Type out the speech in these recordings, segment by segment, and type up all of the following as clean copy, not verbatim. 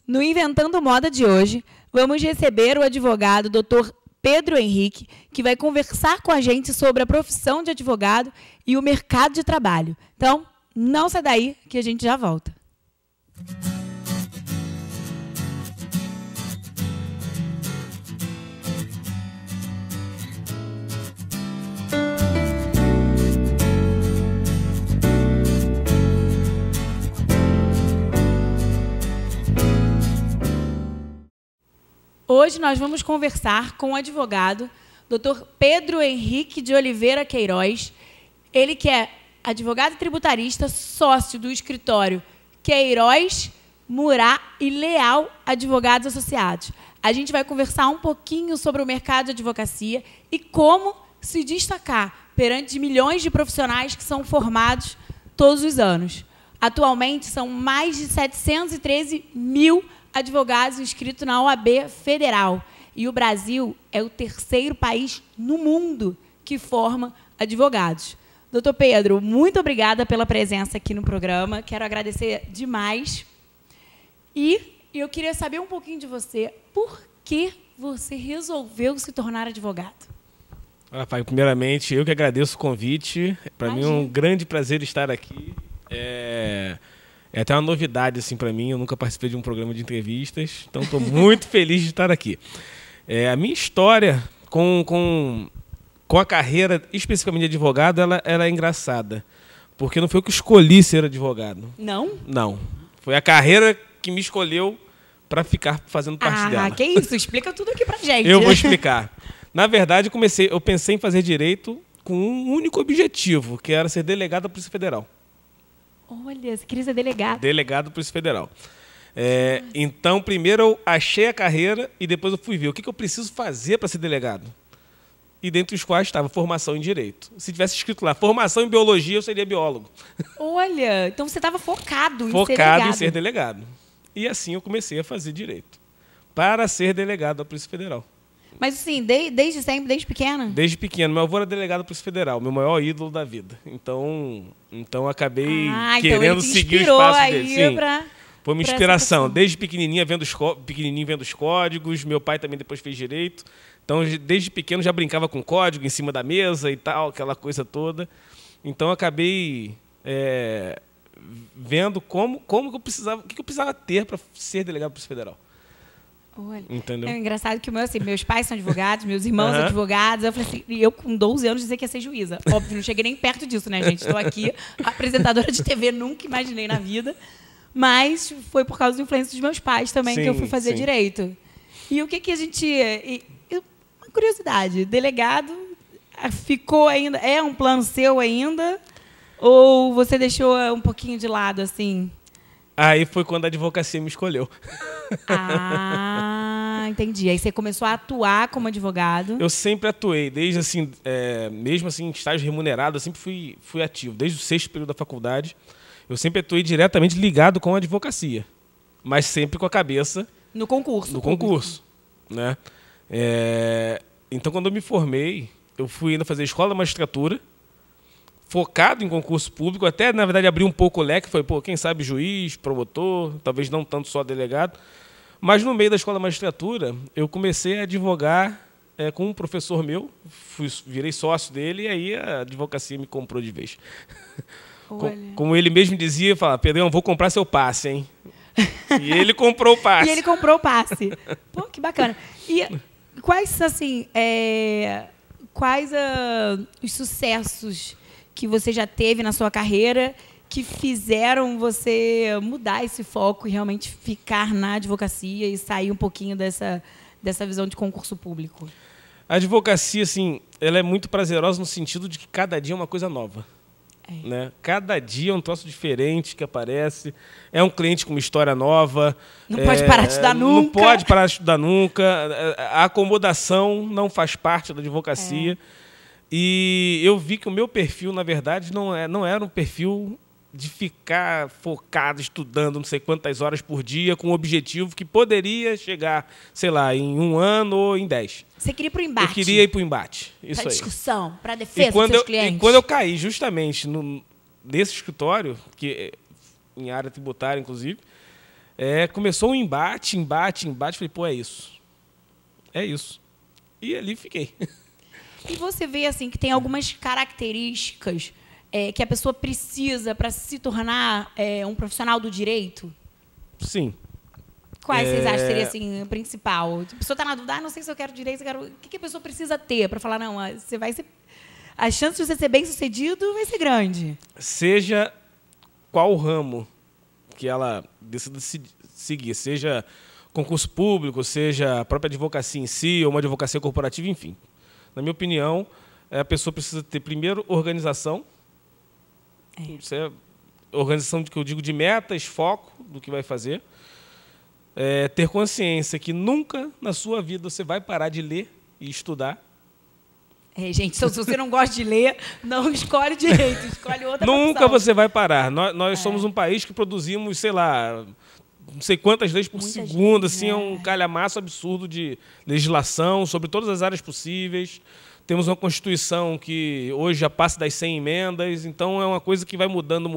No Inventando Moda de hoje, vamos receber o advogado Dr. Pedro Henrique, que vai conversar com a gente sobre a profissão de advogado e o mercado de trabalho. Então, não sai daí que a gente já volta. Hoje nós vamos conversar com o advogado Dr. Pedro Henrique de Oliveira Queiroz, ele que é advogado tributarista, sócio do escritório Queiroz, Murat e Leal Advogados Associados. A gente vai conversar um pouquinho sobre o mercado de advocacia e como se destacar perante milhões de profissionais que são formados todos os anos. Atualmente, são mais de 713 mil advogados inscritos na OAB Federal. E o Brasil é o terceiro país no mundo que forma advogados. Doutor Pedro, muito obrigada pela presença aqui no programa. Quero agradecer demais. E eu queria saber um pouquinho de você. Por que você resolveu se tornar advogado? Rafael, primeiramente, eu que agradeço o convite. Para mim é um grande prazer estar aqui. É até uma novidade assim, para mim. Eu nunca participei de um programa de entrevistas, então estou muito feliz de estar aqui. A minha história com a carreira, especificamente de advogado, ela é engraçada. Porque não foi eu que escolhi ser advogado. Não? Não. Foi a carreira que me escolheu para ficar fazendo parte dela. Ah, que isso? Explica tudo aqui pra gente. Eu vou explicar. Na verdade, eu pensei em fazer direito com um único objetivo, que era ser delegado da Polícia Federal. Olha, você queria ser delegado. Delegado da Polícia Federal. Então, primeiro eu achei a carreira e depois eu fui ver o que eu preciso fazer para ser delegado. E dentre os quais estava formação em Direito. Se tivesse escrito lá, formação em Biologia, eu seria biólogo. Olha, então você estava focado em ser delegado. Focado em ser delegado. E assim eu comecei a fazer Direito. Para ser delegado da Polícia Federal. Mas assim, desde sempre, desde pequena? Desde pequeno. Meu avô era delegado da Polícia Federal, meu maior ídolo da vida. Então acabei querendo seguir o espaço dele. Sim, foi uma inspiração. Desde pequenininho vendo os códigos. Meu pai também depois fez Direito. Então, desde pequeno já brincava com código em cima da mesa e tal, aquela coisa toda. Então, acabei vendo como que eu precisava, o que eu precisava ter para ser delegado da Polícia Federal. Olha, entendeu? É engraçado que meus pais são advogados, meus irmãos são advogados. Eu falei assim, e eu com 12 anos dizer que ia ser juíza. Óbvio, não cheguei nem perto disso, né, gente? Estou aqui, apresentadora de TV, nunca imaginei na vida. Mas foi por causa da influência dos meus pais também que eu fui fazer Direito. E o que a gente... Uma curiosidade, delegado ficou ainda... É um plano seu ainda? Ou você deixou um pouquinho de lado, assim? Aí foi quando a advocacia me escolheu. Ah, entendi. Aí você começou a atuar como advogado. Eu sempre atuei, desde assim, mesmo assim, em estágio remunerado, eu sempre fui ativo. Desde o 6º período da faculdade, eu sempre atuei diretamente ligado com a advocacia. Mas sempre com a cabeça... No concurso. No concurso, né? Então, quando eu me formei, eu fui ainda fazer escola da magistratura, focado em concurso público, até, na verdade, abri um pouco o leque, foi, quem sabe juiz, promotor, talvez não tanto só delegado. Mas, no meio da escola da magistratura, eu comecei a advogar com um professor meu, virei sócio dele, e aí a advocacia me comprou de vez. Como ele mesmo dizia, falava, Pedrão, vou comprar seu passe, hein? E ele comprou o passe. E ele comprou o passe. Pô, que bacana. E quais, assim, os sucessos que você já teve na sua carreira que fizeram você mudar esse foco e realmente ficar na advocacia e sair um pouquinho dessa visão de concurso público? A advocacia, assim, ela é muito prazerosa no sentido de que cada dia é uma coisa nova. Né? Cada dia é um troço diferente que aparece. É um cliente com uma história nova. Não pode parar de estudar nunca. Não pode parar de estudar nunca. A acomodação não faz parte da advocacia. E eu vi que o meu perfil, na verdade, não era um perfil de ficar focado, estudando não sei quantas horas por dia, com um objetivo que poderia chegar, sei lá, em 1 ano ou em 10. Você queria ir para o embate? Eu queria ir para o embate. Isso para aí. Discussão, para defesa dos seus clientes. E quando eu caí justamente nesse escritório, que em área tributária, inclusive, Começou um embate. Falei, pô, é isso. É isso. E ali fiquei. E você vê assim que tem algumas características que a pessoa precisa para se tornar um profissional do direito? Sim. Quais vocês acham que seria assim, o principal? A pessoa está na dúvida, não sei se eu quero direito, o que a pessoa precisa ter para falar, não, você vai ser... A chance de você ser bem-sucedido vai ser grande. Seja qual ramo que ela decida seguir, seja concurso público, seja a própria advocacia em si, ou uma advocacia corporativa, enfim. Na minha opinião, a pessoa precisa ter, primeiro, organização. Isso é organização que eu digo de metas, foco do que vai fazer. Ter consciência que nunca na sua vida você vai parar de ler e estudar. Gente, se você não gosta de ler, não escolhe direito, escolhe outra Nunca profissão. você vai parar. Nós somos um país que produzimos, sei lá, não sei quantas leis por segundo, assim, é um calhamaço absurdo de legislação sobre todas as áreas possíveis. Temos uma Constituição que hoje já passa das 100 emendas, então é uma coisa que vai mudando.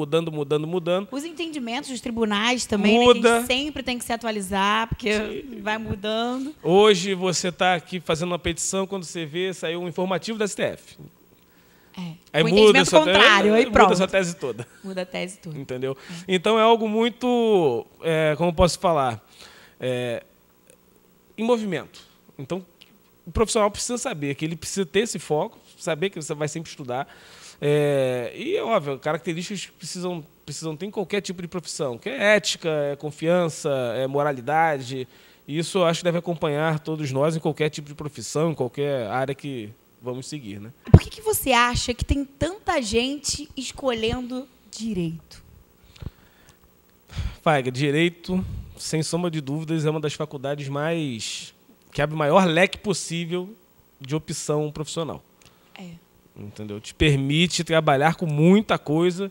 Os entendimentos dos tribunais também, né, que a gente sempre tem que se atualizar, porque vai mudando. Hoje você está aqui fazendo uma petição, quando você vê, saiu um informativo da STF. Aí o muda entendimento contrário, aí pronto. Muda a sua tese toda. Muda a tese toda. Entendeu? Então é algo muito, como posso falar, em movimento. Então, o profissional precisa saber que ele precisa ter esse foco, saber que você vai sempre estudar. E, óbvio, características que precisam ter em qualquer tipo de profissão, que é ética, é confiança, é moralidade. E isso eu acho que deve acompanhar todos nós em qualquer tipo de profissão, em qualquer área que vamos seguir, né? Por que você acha que tem tanta gente escolhendo direito? Faiga, direito, sem sombra de dúvidas, é uma das faculdades que abre o maior leque possível de opção profissional. Entendeu? Te permite trabalhar com muita coisa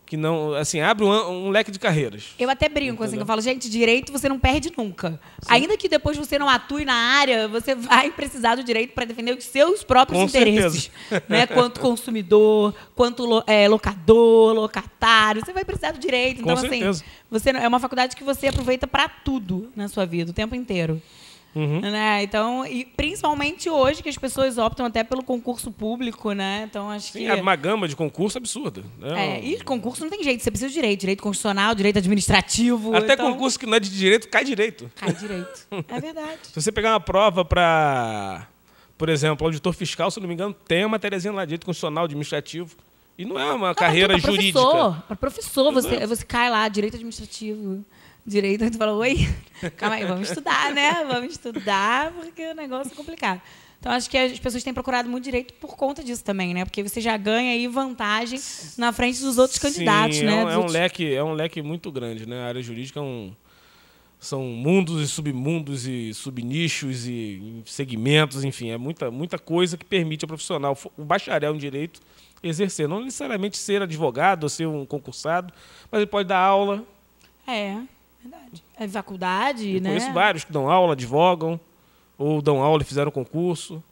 que não, assim, abre um leque de carreiras. Eu até brinco, assim, eu falo, gente, direito você não perde nunca. Sim. Ainda que depois você não atue na área, você vai precisar do direito para defender os seus próprios interesses. Né? Quanto consumidor, quanto locador, locatário, você vai precisar do direito. Então, assim, é uma faculdade que você aproveita para tudo na sua vida, o tempo inteiro. Né? Então, e principalmente hoje, que as pessoas optam até pelo concurso público, né? Então, acho que... é uma gama de concurso absurda. Né? E concurso não tem jeito, você precisa de direito constitucional, direito administrativo. Até concurso que não é de direito, cai direito. Cai direito, é verdade. Se você pegar uma prova para, por exemplo, auditor fiscal, se não me engano, tem uma matériazinha lá, direito constitucional, administrativo. E não é uma carreira jurídica. Para professor, você cai lá, direito administrativo. Direito, a gente fala, oi, calma aí, vamos estudar, né? Vamos estudar, porque o negócio é complicado. Então, acho que as pessoas têm procurado muito direito por conta disso também, né? Porque você já ganha aí vantagem na frente dos outros candidatos, né? É um leque muito grande, né? A área jurídica são mundos e submundos e subnichos e segmentos, enfim, é muita coisa que permite ao profissional, o bacharel em direito, exercer. Não necessariamente ser advogado ou ser um concursado, mas ele pode dar aula. Verdade. É faculdade, né? Eu conheço vários que dão aula, advogam, ou dão aula e fizeram concurso.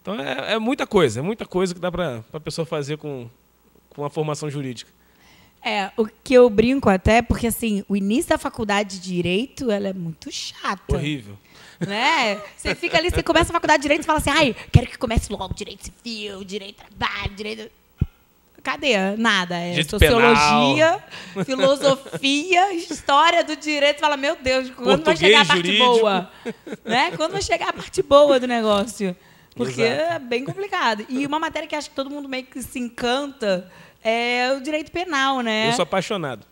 Então, é muita coisa que dá para a pessoa fazer com a formação jurídica. O que eu brinco até, porque assim, o início da faculdade de Direito, ela é muito chata. Horrível. Né? Você fica ali, você começa a faculdade de Direito e fala assim, quero que comece logo Direito Civil, Direito do Trabalho, Direito... Cadê? Nada. Sociologia, filosofia, história do direito. Você fala, meu Deus, quando vai chegar a parte boa? Né? Quando vai chegar a parte boa do negócio? Porque é bem complicado. E uma matéria que acho que todo mundo meio que se encanta é o direito penal, né? Eu sou apaixonado.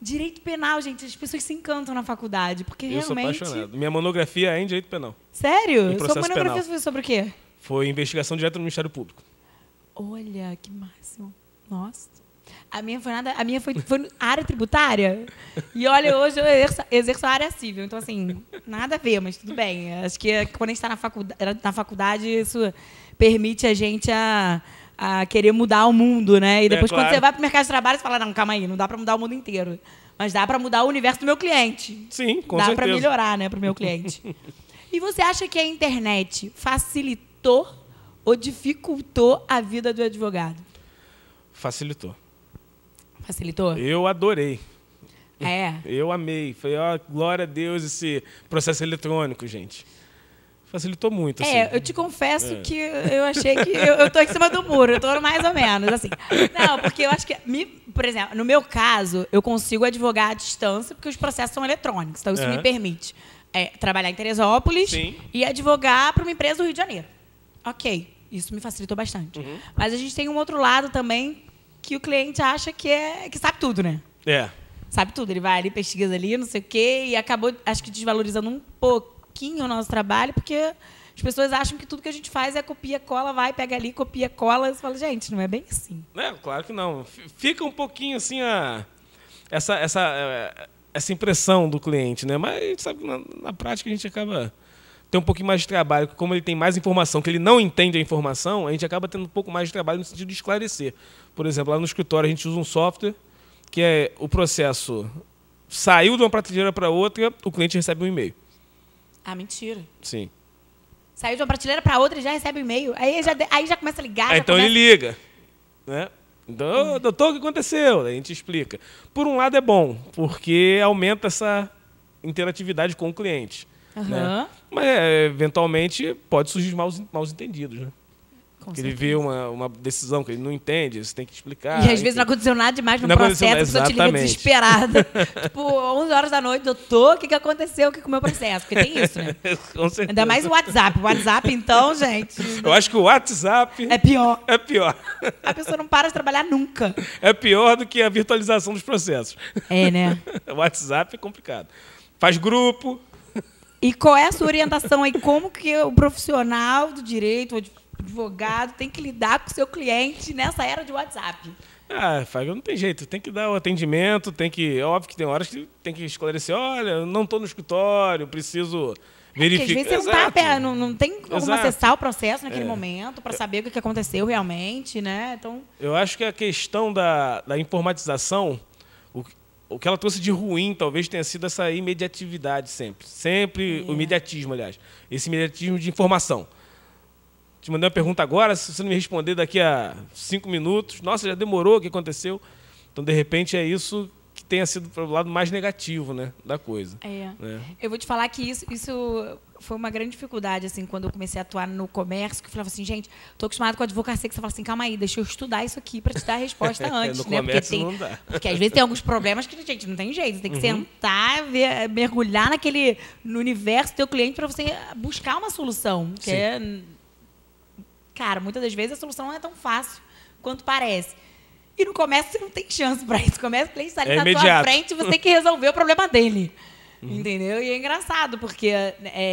Direito penal, gente, as pessoas se encantam na faculdade, porque eu realmente... sou apaixonado. Minha monografia é em direito penal. Sério? Em processo Sua monografia penal. foi sobre o quê? Foi investigação direta no Ministério Público. Olha, que máximo. Nossa. A minha foi área tributária. E olha, hoje eu exerço a área civil. Então, assim, nada a ver, mas tudo bem. Acho que quando a gente está na faculdade, isso permite a gente a querer mudar o mundo, né? E depois, quando você vai para o mercado de trabalho, você fala, não, calma aí, não dá para mudar o mundo inteiro. Mas dá para mudar o universo do meu cliente. Sim, com certeza. Dá para melhorar, né, para o meu cliente. E você acha que a internet facilitou ou dificultou a vida do advogado? Facilitou. Facilitou? Eu adorei. É. Eu amei. Falei, ó, glória a Deus esse processo eletrônico, gente. Facilitou muito, assim. Eu te confesso que eu achei que eu tô em cima do muro, eu tô mais ou menos, assim. Não, porque eu acho que, por exemplo, no meu caso, eu consigo advogar à distância porque os processos são eletrônicos, então isso me permite trabalhar em Teresópolis e advogar para uma empresa do Rio de Janeiro. Ok, isso me facilitou bastante. Mas a gente tem um outro lado também que o cliente acha que sabe tudo, né? Sabe tudo, ele vai ali, pesquisa ali, não sei o quê, e acabou, acho que, desvalorizando um pouquinho o nosso trabalho, porque as pessoas acham que tudo que a gente faz é copia, cola, vai, pega ali, copia, cola. Você fala, gente, não é bem assim. Claro que não. Fica um pouquinho assim essa impressão do cliente, né? Mas a gente sabe que na prática a gente acaba tendo um pouquinho mais de trabalho, porque como ele tem mais informação, que ele não entende a informação, a gente acaba tendo um pouco mais de trabalho no sentido de esclarecer. Por exemplo, lá no escritório a gente usa um software que é o processo saiu de uma prateleira para outra, o cliente recebe um e-mail. Ah, mentira. Sim. Saiu de uma prateleira para outra e já recebe um e-mail. Aí já começa a ligar. Então ele liga. Né? Então, doutor, o que aconteceu? Aí a gente explica. Por um lado é bom, porque aumenta essa interatividade com o cliente. Né? Mas, eventualmente, pode surgir maus entendidos. Né? Que ele vê uma decisão que ele não entende, você tem que explicar. E às vezes não aconteceu nada demais no processo, a pessoa te liga desesperada. Tipo, 11 horas da noite, doutor, o que aconteceu aqui com o meu processo? Porque tem isso, né? Com certeza. Ainda mais o WhatsApp. O WhatsApp, então, gente... Eu acho que o WhatsApp... É pior. É pior. A pessoa não para de trabalhar nunca. É pior do que a virtualização dos processos. É, né? O WhatsApp é complicado. Faz grupo. E qual é a sua orientação aí? Como que o profissional do direito, o advogado, tem que lidar com o seu cliente nessa era de WhatsApp? Fábio, não tem jeito. Tem que dar o atendimento, é óbvio que tem horas que tem que esclarecer. Olha, eu não estou no escritório, preciso verificar. Porque às vezes você não tem como acessar o processo naquele momento para saber o que aconteceu realmente, né? Então... Eu acho que a questão da informatização, o que ela trouxe de ruim talvez tenha sido essa imediatividade sempre. Sempre o imediatismo, aliás. Esse imediatismo de informação. Te mandei uma pergunta agora, se você não me responder daqui a 5 minutos, nossa, já demorou, o que aconteceu? Então, de repente, é isso que tenha sido para o lado mais negativo, né, da coisa. Né? Eu vou te falar que isso foi uma grande dificuldade, assim, quando eu comecei a atuar no comércio, que eu falava assim, gente, estou acostumado com a advocacia, que você fala assim, calma aí, deixa eu estudar isso aqui para te dar a resposta antes. No comércio não dá. Porque às vezes tem alguns problemas que, gente, não tem jeito, você tem que sentar, mergulhar no universo do teu cliente para você buscar uma solução. Cara, muitas das vezes a solução não é tão fácil quanto parece. E no comércio você não tem chance para isso. O comércio, o cliente está ali na sua frente e você tem que resolver o problema dele. Entendeu? E é engraçado, porque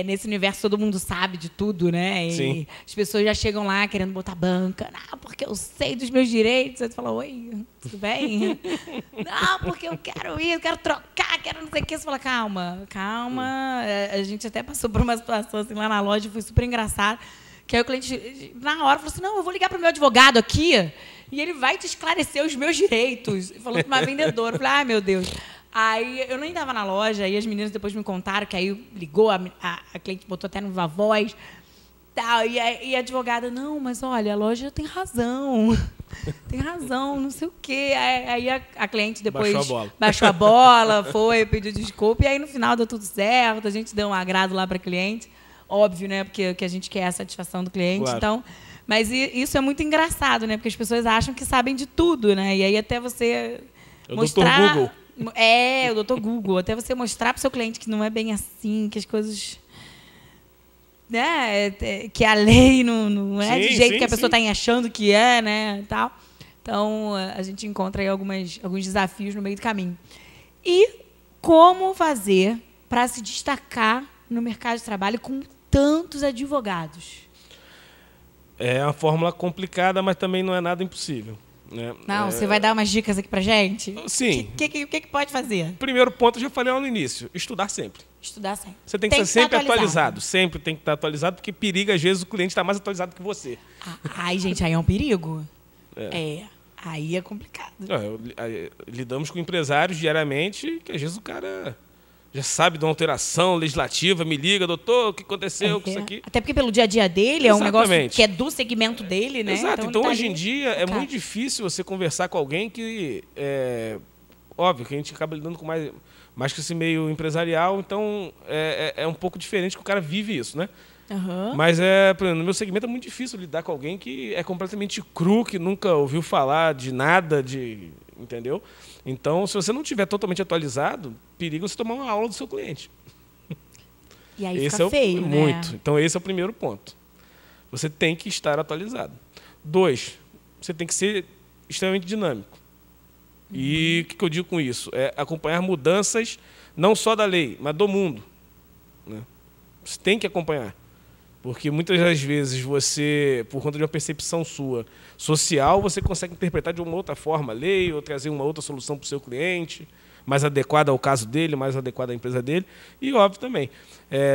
nesse universo todo mundo sabe de tudo, né? E as pessoas já chegam lá querendo botar banca. Não, porque eu sei dos meus direitos. Aí você fala, oi, tudo bem? Não, porque eu quero ir, eu quero trocar, quero não sei o quê. Você fala, calma. A gente até passou por uma situação assim lá na loja, foi super engraçado. Que aí o cliente, na hora, falou assim, não, eu vou ligar para o meu advogado aqui e ele vai te esclarecer os meus direitos. Falou para uma vendedora. Eu falei, ai, meu Deus. Aí eu nem estava na loja, e as meninas depois me contaram que aí ligou, a cliente botou até no Viva Voz. Tal, e a advogada, não, mas olha, a loja tem razão. Tem razão, não sei o quê. Aí a cliente depois baixou a bola, foi, pediu desculpa, e aí no final deu tudo certo, a gente deu um agrado lá para a cliente. Óbvio, né? Porque a gente quer a satisfação do cliente. Claro. Então, mas isso é muito engraçado, né? Porque as pessoas acham que sabem de tudo, né? E aí até você mostrar... O Dr. Google. O Dr. Google. Até você mostrar para o seu cliente que não é bem assim, que as coisas... Né? Que a lei não é do jeito que a pessoa está achando que é, né? Tal. Então, a gente encontra aí alguns desafios no meio do caminho. E como fazer para se destacar no mercado de trabalho com tantos advogados? É uma fórmula complicada, mas também não é nada impossível. Né? Não, você vai dar umas dicas aqui pra gente? Sim. O que pode fazer? Primeiro ponto, eu já falei lá no início, estudar sempre. Estudar sempre. Você tem que estar sempre atualizado. Sempre tem que estar atualizado, porque periga, às vezes, o cliente está mais atualizado que você. Ai, gente, aí é um perigo. Aí é complicado. Lidamos com empresários diariamente, que às vezes o cara já sabe de uma alteração legislativa, me liga, doutor, o que aconteceu com isso aqui? Até porque pelo dia a dia dele, é um negócio que é do segmento dele, né? Exato. Então hoje em dia é muito difícil você conversar com alguém que óbvio que a gente acaba lidando com mais que esse meio empresarial, então é um pouco diferente que o cara vive isso, né? Aham. Mas, por exemplo, no meu segmento é muito difícil lidar com alguém que é completamente cru, que nunca ouviu falar de nada, entendeu? Então, se você não estiver totalmente atualizado, periga você tomar uma aula do seu cliente. E aí Esse fica feio, né? muito. Então, esse é o primeiro ponto. Você tem que estar atualizado. 2, você tem que ser extremamente dinâmico. E o que eu digo com isso? É acompanhar mudanças, não só da lei, mas do mundo, né? Você tem que acompanhar. Porque muitas das vezes você, por conta de uma percepção sua social, você consegue interpretar de uma outra forma a lei ou trazer uma outra solução para o seu cliente, mais adequada ao caso dele, mais adequada à empresa dele. E, óbvio, também,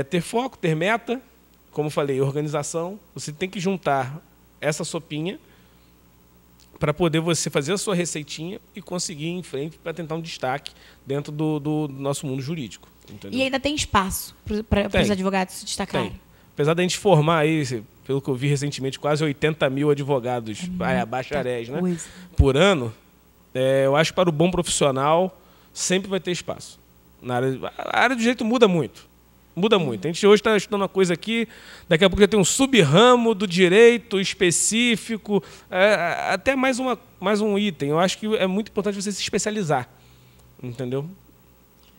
ter foco, ter meta, como eu falei, organização. Você tem que juntar essa sopinha para poder você fazer a sua receitinha e conseguir ir em frente para tentar um destaque dentro do nosso mundo jurídico. Entendeu? E ainda tem espaço para os advogados se destacarem. Tem. Apesar da gente formar aí, pelo que eu vi recentemente, quase 80 mil advogados, bacharéis, né, por ano, eu acho que para o bom profissional sempre vai ter espaço. A área do direito muda muito. Muda muito. A gente hoje está estudando uma coisa aqui, daqui a pouco já tem um sub-ramo do direito específico, até mais um item. Eu acho que é muito importante você se especializar, entendeu?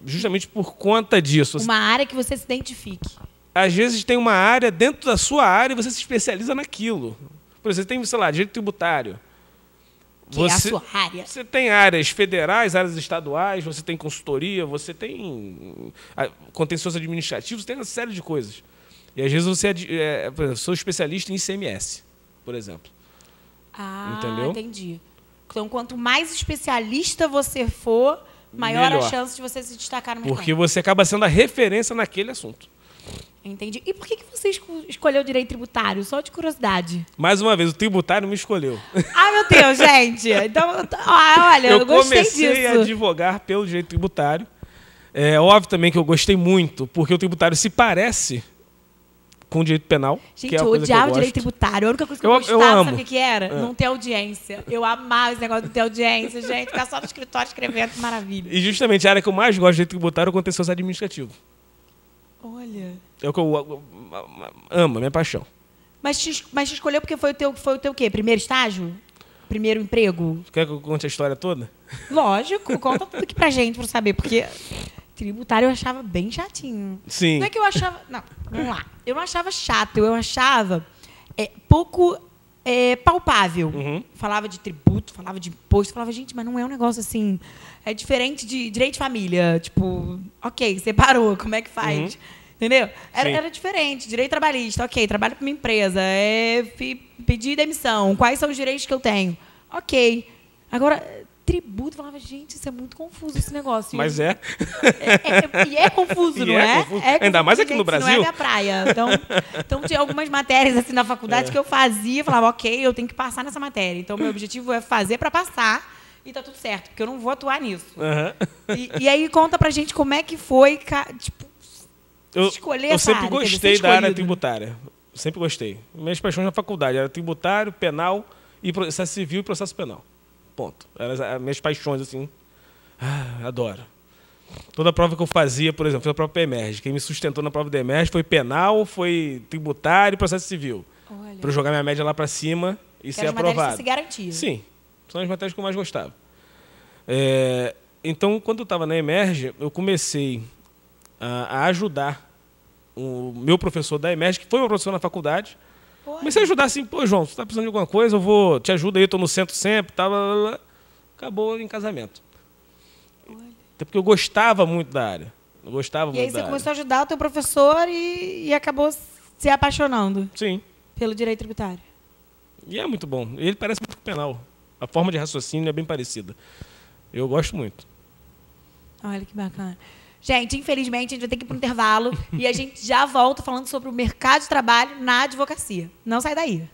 Justamente por conta disso. Uma área que você se identifique. Às vezes tem uma área dentro da sua área e você se especializa naquilo. Por exemplo, você tem, sei lá, direito tributário. Que é a sua área. Você tem áreas federais, áreas estaduais, você tem consultoria, você tem contencioso administrativo, você tem uma série de coisas. E às vezes você por exemplo, sou especialista em ICMS, por exemplo. Entendeu? Entendi. Então, quanto mais especialista você for, maior melhor a chance de você se destacar no mercado. Porque você acaba sendo a referência naquele assunto. Entendi. E por que você escolheu direito tributário? Só de curiosidade. Mais uma vez, o tributário me escolheu. Ai, meu Deus, gente. Então, olha, eu gostei disso. Eu comecei a advogar pelo direito tributário. É óbvio também que eu gostei muito, porque o tributário se parece com o direito penal. Gente, que é eu odiava o direito tributário. A única coisa que eu gostava, sabe o que era? Não ter audiência. Eu amava esse negócio de ter audiência, gente. Ficar só no escritório escrevendo, que maravilha. E justamente a área que eu mais gosto de direito tributário é o contencioso administrativo. Olha. É o que eu amo, a minha paixão. Mas te escolheu porque foi o teu quê? Primeiro estágio? Primeiro emprego? Quer que eu conte a história toda? Lógico, conta tudo aqui pra gente, pra saber. Porque tributário eu achava bem chatinho. Sim. Não é que eu achava... Não, vamos lá. Eu não achava chato, eu achava pouco palpável. Uhum. Falava de tributo, falava de imposto, falava, gente, mas não é um negócio assim... É diferente de direito de família. Tipo, ok, separou, como é que faz? Entendeu? Era diferente. Direito trabalhista, ok, trabalho para uma empresa, pedir demissão, quais são os direitos que eu tenho? Ok. Agora, tributo, falava, gente, isso é muito confuso esse negócio. Mas E é confuso, não é? Confuso. Ainda mais aqui no Brasil. Não é minha praia. Então tinha algumas matérias assim na faculdade que eu fazia, falava, ok, eu tenho que passar nessa matéria. Então, meu objetivo é fazer para passar. E tá tudo certo, porque eu não vou atuar nisso. E aí conta pra gente como é que foi, tipo, escolher essa área. Eu sempre gostei da área tributária. Sempre gostei. Minhas paixões na faculdade era tributário, penal, e processo civil e processo penal. Ponto. Eram as minhas paixões, assim. Adoro. Toda prova que eu fazia, por exemplo, foi a prova PEMERG. Quem me sustentou na prova da EMERG foi penal, foi tributário e processo civil. Para eu jogar minha média lá para cima e ser aprovado. Se garantia. Sim. São as matérias que eu mais gostava. Então, quando eu estava na EMERG, eu comecei a ajudar o meu professor da EMERG, que foi meu professor na faculdade. Olha. Comecei a ajudar assim, pô, João, você está precisando de alguma coisa, eu vou te ajudo aí, eu estou no centro sempre, blá, blá, blá. Acabou em casamento. Olha. Até porque eu gostava muito da área. Eu gostava muito da área. E aí você começou a ajudar o teu professor e acabou se apaixonando. Sim. Pelo direito tributário. E é muito bom. Ele parece muito penal. A forma de raciocínio é bem parecida. Eu gosto muito. Olha que bacana. Gente, infelizmente, a gente vai ter que ir para um intervalo e a gente já volta falando sobre o mercado de trabalho na advocacia. Não sai daí.